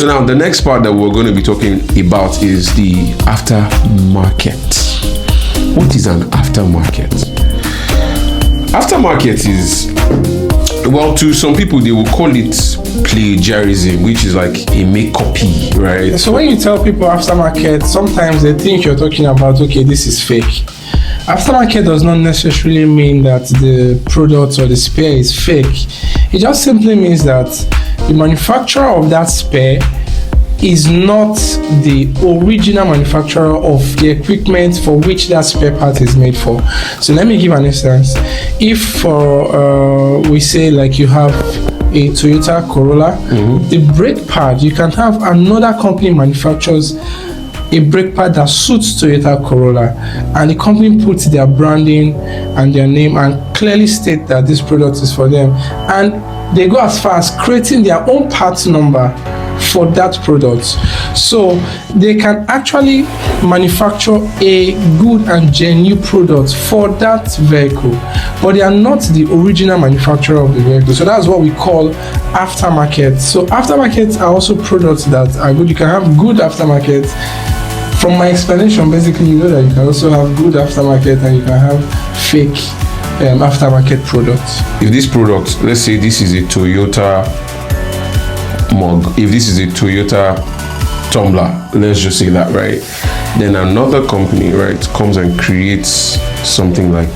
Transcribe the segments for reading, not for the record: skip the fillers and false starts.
So now the next part that we're going to be talking about is the aftermarket. What is an aftermarket? Aftermarket is, well, to some people they will call it plagiarism, which is like a make copy, right? So when you tell people aftermarket, sometimes they think you're talking about, okay, this is fake. Aftermarket does not necessarily mean that the product or the spare is fake. It just simply means that the manufacturer of that spare is not the original manufacturer of the equipment for which that spare part is made for. So let me give an instance. If we say like you have a Toyota Corolla, the brake pad, you can have another company manufactures a brake pad that suits Toyota Corolla, and the company puts their branding and their name and clearly state that this product is for them, and they go as far as creating their own part number for that product. So they can actually manufacture a good and genuine product for that vehicle, but they are not the original manufacturer of the vehicle. So that's what we call aftermarket. So aftermarket are also products that are good. You can have good aftermarket. From my explanation, basically, you know that you can also have good aftermarket and you can have fake aftermarket products. If this product, let's say this is a Toyota mug, if this is a Toyota tumbler, let's just say that, right? Then another company, right, comes and creates something like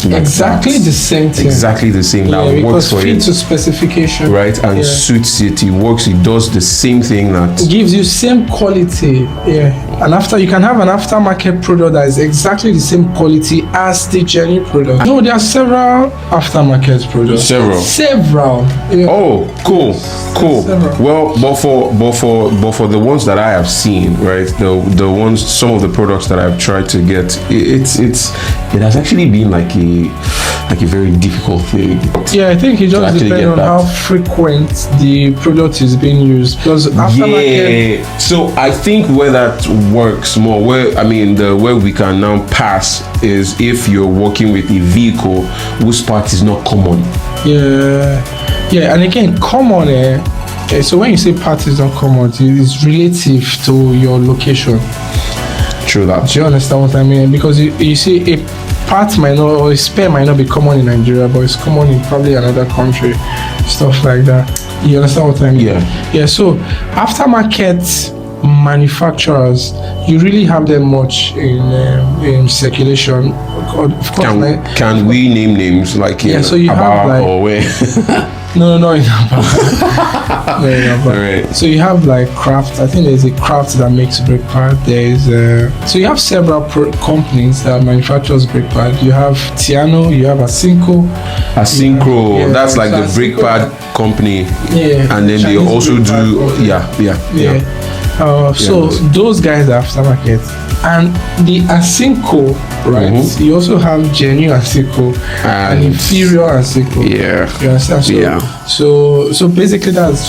exactly that. The same thing. Exactly the same. Yeah, that works for fit it. To specification. Right, and suits it. It works. It does the same thing that it gives you same quality. Yeah, and after you can have an aftermarket product that is exactly the same quality as the genuine product. No, there are several aftermarket products. Several. Yeah. Oh, cool. Several. Well, but for the ones that I have seen, right, the ones, some of the products that I've tried to get, it has actually been like a very difficult thing. Yeah, I think it just depends on how frequent the product is being used. Because aftermarket. Yeah. So I think where that works more, where we can now pass is if you're working with a vehicle whose part is not common. Yeah, and again, common. Okay, so when you say part is not common, it is relative to your location. True that. Do you understand what I mean? Because you see, a part might not, or a spare might not be common in Nigeria, but it's common in probably another country, stuff like that. You understand what I mean? Yeah. So aftermarket manufacturers, you really have them much in circulation. Of course, can we name names like so you have like, or where? No, no. Right. So you have like Craft. I think there's a Craft that makes brake pad. So you have several companies that manufactures brake pad. You have Tiano, you have Asinco. That's like the brake pad company. Yeah. And then they also do. So those guys are aftermarket. And the Asinco, right? You also have genuine Asinco and inferior Asinco. Yeah. You understand? So, so basically that's